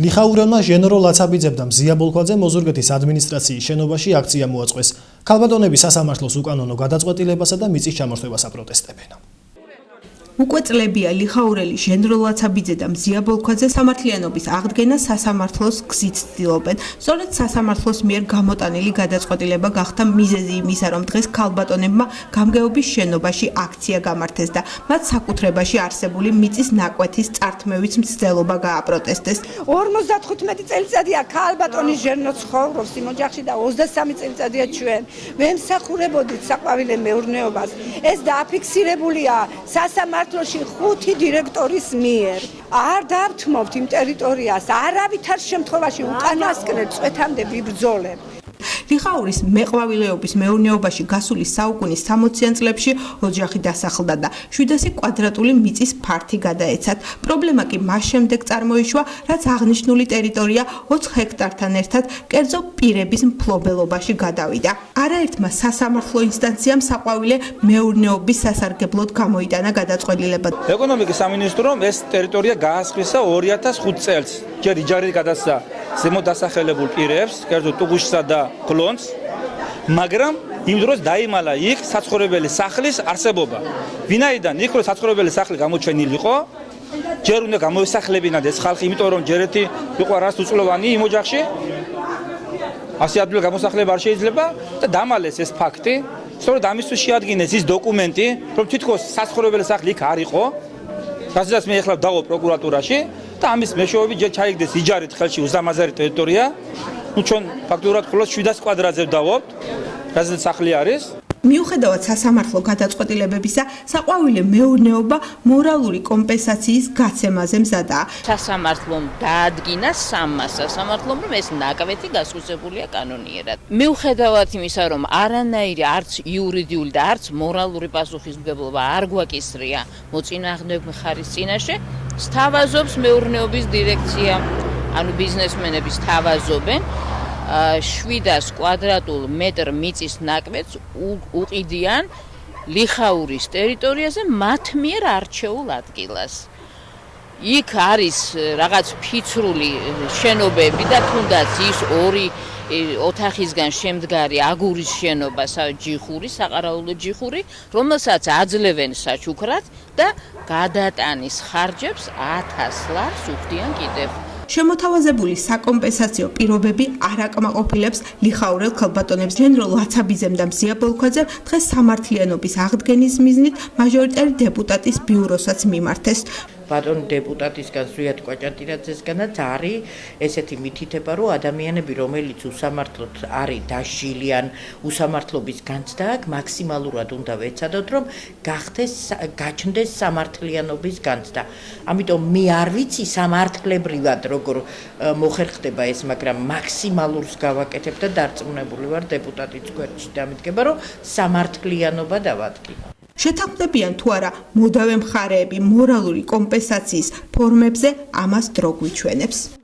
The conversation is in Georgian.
ლიხაურელმა ჟენრო ლაცაბიძემ და მზია ბოლქვაძემ ოზურგეთის ადმინისტრაციის შენობაში აქცია მოაწყვეს. ქალბატონების სასამართლოს უკანონო გადაწყვეტილებასა და მიწის ჩამოშლებას აპროტესტებენ. უკვე წლებია ლიხაურელი ჟენრო ლაცაბიძე და მზია ბოლქვაძე სამართლიანობის აღდგენას სასამართლოს გზით ცდილობენ. სწორედ სასამართლოს მიერ გამოტანილი გადაწყვეტილება გახდა მიზეზი იმისა, რომ დღეს ქალბატონებმა გამგეობის შენობაში აქცია გამართეს და მათ საკუთრებაში არსებული მიწის ნაკვეთის წართმევის მცდელობა გააპროტესტეს. 55 წელიწადია ქალბატონი ჟენრო ცხოვრობს იმ ოჯახში და 23 წელიწადია ჩვენ. ვემსახურებოდით საყვავილე მეურნეობას. ეს დააფიქსირებულია სასამართლოში 5 დირექტორის მიერ. არ დავთმობთ იმ ტერიტორიას, არავითარ შემთხვევაში უკანასკნელ წვეთამდე ვიბრძოლებ. ლიხაურის მეყვავილეობის მეურნეობაში გასული საუკუნის 60-იან წლებში ოჯახი დასახლდა და 700 კვადრატული მიწის ფართი გადაეცათ. პრობლემა კი მას შემდეგ წარმოიშვა, რაც აღნიშნული ტერიტორია 20 ჰექტართან ერთად კერძო პირების მფლობელობაში გადავიდა. არაერთმა სასამართლო ინსტანციამ საყვავილე მეურნეობის სასარგებლოდ გამოიტანა გადაწყვეტილება. ეკონომიკის სამინისტრომ ეს ტერიტორია გაასხლისა 2005 წელს. ჯერ იჯარი გადასცა ზემოთ დასახელებულ პირებს, კერძო ტუგუშსა და გლონს, მაგრამ იმ დროს დაიმალა იქ საცხოვრებელი სახლის არსებობა. ვინაიდან იქ რო საცხოვრებელი სახლი გამოჩენილი იყო, ჯერ უნდა გამოესახლებინათ ეს ხალხი, იმიტომ რომ ჯერ ერთი იყო რას უწლოვანი იმ ოჯახში. ასე ადგილ გამოსახლება არ შეიძლება და დამალეს ეს ფაქტი. სწორედ ამისთვის შეადგინეს ის დოკუმენტი, რომ თითქოს საცხოვრებელი სახლი იქ არ იყო. რასაც მე ახლა დავო პროკურატურაში და ამის მეშვეობით ჯერ ჩაიგდეს იჯარით ხელში უზამაზარი ტერიტორია. ჩვენ ფაქტურად მხოლოდ 700 კვადრატზე ვდავობთ, რასაც სახლი არის. მიუხედავად სასამართლო გადაწყვეტილებებისა, საყვავილე მეურნეობა მორალური კომპენსაციის გაცემაზე მზადაა. სასამართლომ დაადგინა სასამართლომ, რომ ეს ნაკვეთი გასუცებულია კანონიერად. მიუხედავად იმისა, რომ არანაირი არც იურიდიული და არც მორალური პასუხისმგებლობა არ გვაკისრია მოწინააღმდეგე მხარის წინაშე, სთავაზობს მეურნეობის დირექცია, ანუ ბიზნესმენები სთავაზობენ 700 კვადრატულ მეტრ მიწის ნაკვეთს უყიდიან ლიხაურის ტერიტორიაზე მათ მიერ არჩეულ ადგილას. იქ არის რაღაც ფიცრული შენობები და თუნდაც ის 2 ოთახისგან შემდგარი აგურის შენობა, ჯიხური, საყარაულო ჯიხური, რომელსაც აძლევენ საჩუქრად და გადატანის ხარჯებს 1000 ლარს უხდიან კიდევ. შემოთავაზებული საკომპენსაციო პირობები არ აკმაყოფილებს ლიხაურელ ქალბატონებს. ჟენრო ლაცაბიძემ და მზია ბოლქვაძემ დღეს სამართლიანობის აღდგენის მიზნით მაჟორიტარი დეპუტატის ბიუროსაც მიმართეს. ბატონ დეპუტატისგან ზვიად კვაჭატირაძესგანაც არის ესეთი მითითება, რომ ადამიანები, რომელიც უსამართლოდ არის დასჯილიან, უსამართლობის განცდა აქვს, მაქსიმალურად უნდა ვეცადოთ, რომ გაჩნდეს სამართლიანობის განცდა. ამიტომ მე არ ვიცი სამართლებრივად როგორ მოხერხდება ეს, მაგრამ მაქსიმალურს გავაკეთებ და დარწმუნებული ვარ დეპუტატის გვერდში დამიდგება, რომ სამართლიანობა დავადგინო. შეთანხმდებიან თუ არა მოდავე მხარეები მორალური კომპენსაციის ფორმებზე, ამას დრო გვიჩვენებს.